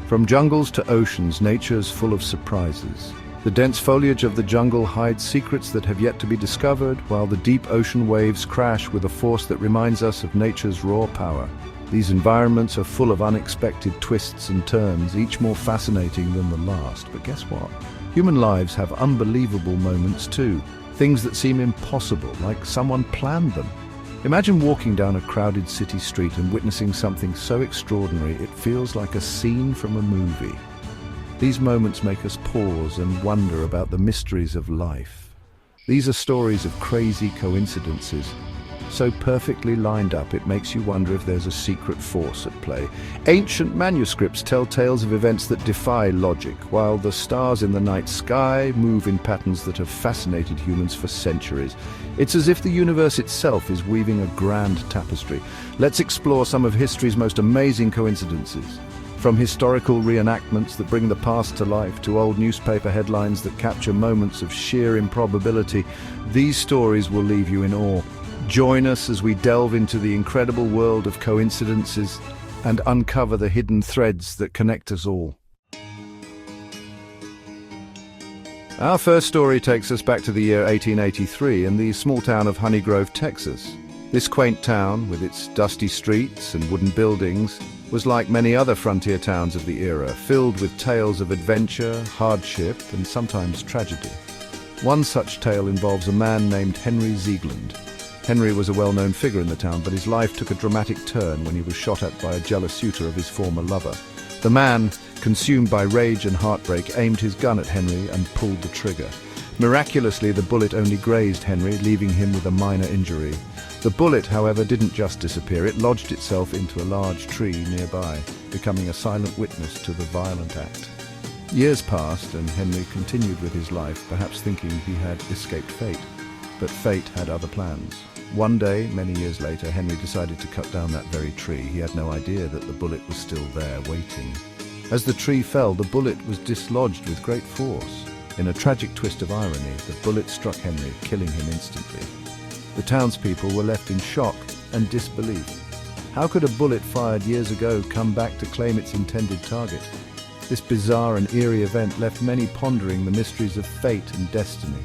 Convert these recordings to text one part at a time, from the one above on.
From jungles to oceans, nature's full of surprises. The dense foliage of the jungle hides secrets that have yet to be discovered, while the deep ocean waves crash with a force that reminds us of nature's raw power. These environments are full of unexpected twists and turns, each more fascinating than the last. But guess what? Human lives have unbelievable moments too. Things that seem impossible, like someone planned them. Imagine walking down a crowded city street and witnessing something so extraordinary it feels like a scene from a movie. These moments make us pause and wonder about the mysteries of life. These are stories of crazy coincidences, so perfectly lined up it makes you wonder if there's a secret force at play. Ancient manuscripts tell tales of events that defy logic, while the stars in the night sky move in patterns that have fascinated humans for centuries. It's as if the universe itself is weaving a grand tapestry. Let's explore some of history's most amazing coincidences. From historical reenactments that bring the past to life to old newspaper headlines that capture moments of sheer improbability, these stories will leave you in awe. Join us as we delve into the incredible world of coincidences and uncover the hidden threads that connect us all. Our first story takes us back to the year 1883 in the small town of Honeygrove, Texas. This quaint town, with its dusty streets and wooden buildings, was like many other frontier towns of the era, filled with tales of adventure, hardship, and sometimes tragedy. One such tale involves a man named Henry Ziegland. Henry was a well-known figure in the town, but his life took a dramatic turn when he was shot at by a jealous suitor of his former lover. The man, consumed by rage and heartbreak, aimed his gun at Henry and pulled the trigger. Miraculously, the bullet only grazed Henry, leaving him with a minor injury. The bullet, however, didn't just disappear. It lodged itself into a large tree nearby, becoming a silent witness to the violent act. Years passed, and Henry continued with his life, perhaps thinking he had escaped fate. But fate had other plans. One day, many years later, Henry decided to cut down that very tree. He had no idea that the bullet was still there, waiting. As the tree fell, the bullet was dislodged with great force. In a tragic twist of irony, the bullet struck Henry, killing him instantly. The townspeople were left in shock and disbelief. How could a bullet fired years ago come back to claim its intended target? This bizarre and eerie event left many pondering the mysteries of fate and destiny.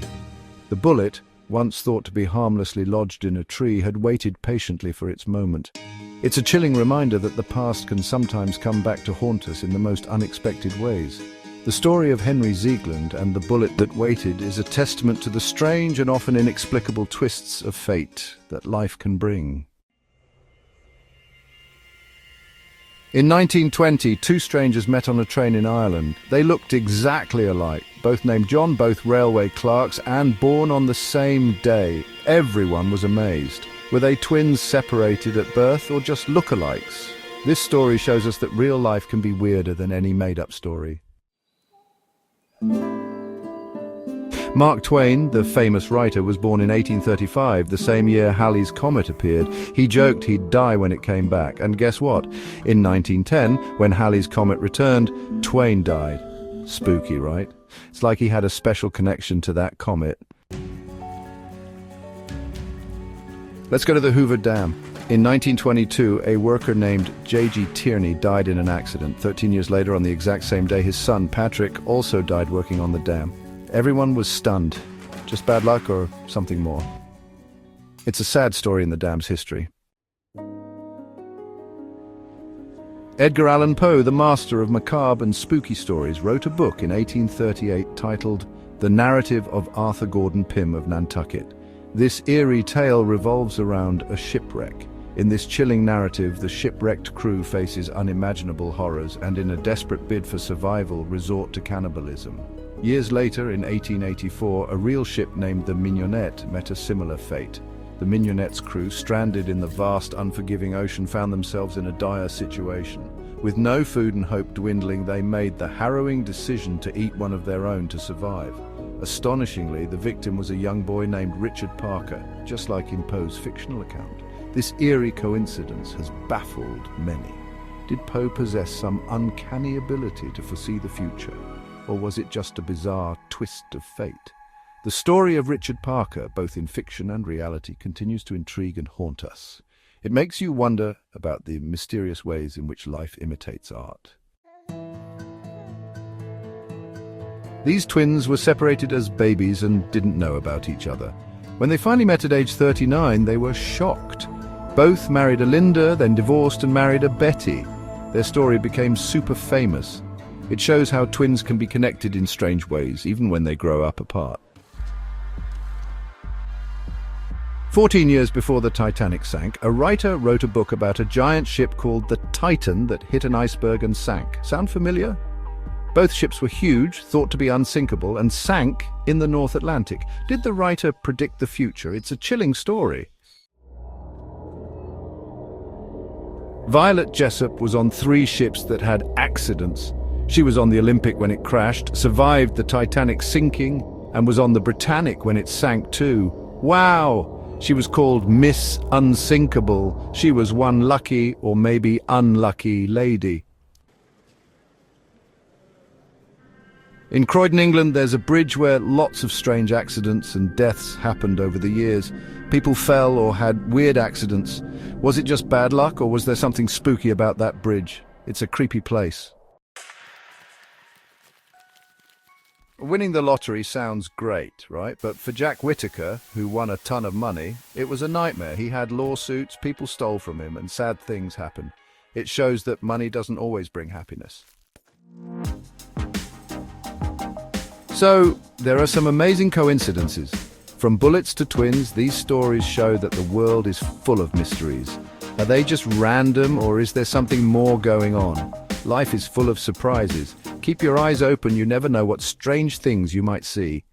The bullet, once thought to be harmlessly lodged in a tree, had waited patiently for its moment. It's a chilling reminder that the past can sometimes come back to haunt us in the most unexpected ways. The story of Henry Ziegland and the bullet that waited is a testament to the strange and often inexplicable twists of fate that life can bring. In 1920, two strangers met on a train in Ireland. They looked exactly alike, both named John, both railway clerks, and born on the same day. Everyone was amazed. Were they twins separated at birth or just look-alikes? This story shows us that real life can be weirder than any made-up story. Mark Twain, the famous writer, was born in 1835, the same year Halley's Comet appeared. He joked he'd die when it came back, and guess what? In 1910, when Halley's Comet returned, Twain died. Spooky, right? It's like he had a special connection to that comet. Let's go to the Hoover Dam. In 1922, a worker named J.G. Tierney died in an accident. 13 years later, on the exact same day, his son, Patrick, also died working on the dam. Everyone was stunned. Just bad luck or something more? It's a sad story in the dam's history. Edgar Allan Poe, the master of macabre and spooky stories, wrote a book in 1838 titled The Narrative of Arthur Gordon Pym of Nantucket. This eerie tale revolves around a shipwreck. In this chilling narrative, the shipwrecked crew faces unimaginable horrors and, in a desperate bid for survival, resort to cannibalism. Years later, in 1884, a real ship named the Mignonette met a similar fate. The Mignonette's crew, stranded in the vast, unforgiving ocean, found themselves in a dire situation. With no food and hope dwindling, they made the harrowing decision to eat one of their own to survive. Astonishingly, the victim was a young boy named Richard Parker, just like in Poe's fictional account. This eerie coincidence has baffled many. Did Poe possess some uncanny ability to foresee the future? Or was it just a bizarre twist of fate? The story of Richard Parker, both in fiction and reality, continues to intrigue and haunt us. It makes you wonder about the mysterious ways in which life imitates art. These twins were separated as babies and didn't know about each other. When they finally met at age 39, they were shocked. Both married a Linda, then divorced and married a Betty. Their story became super famous. It shows how twins can be connected in strange ways, even when they grow up apart. 14 years before the Titanic sank, a writer wrote a book about a giant ship called the Titan that hit an iceberg and sank. Sound familiar? Both ships were huge, thought to be unsinkable, and sank in the North Atlantic. Did the writer predict the future? It's a chilling story. Violet Jessop was on 3 ships that had accidents. She was on the Olympic when it crashed, survived the Titanic sinking, and was on the Britannic when it sank too. Wow! She was called Miss Unsinkable. She was one lucky, or maybe unlucky, lady. In Croydon, England, there's a bridge where lots of strange accidents and deaths happened over the years. People fell or had weird accidents. Was it just bad luck, or was there something spooky about that bridge? It's a creepy place. Winning the lottery sounds great, right? But for Jack Whittaker, who won a ton of money, it was a nightmare. He had lawsuits, people stole from him, and sad things happened. It shows that money doesn't always bring happiness. So, there are some amazing coincidences. From bullets to twins, these stories show that the world is full of mysteries. Are they just random, or is there something more going on? Life is full of surprises. Keep your eyes open, you never know what strange things you might see.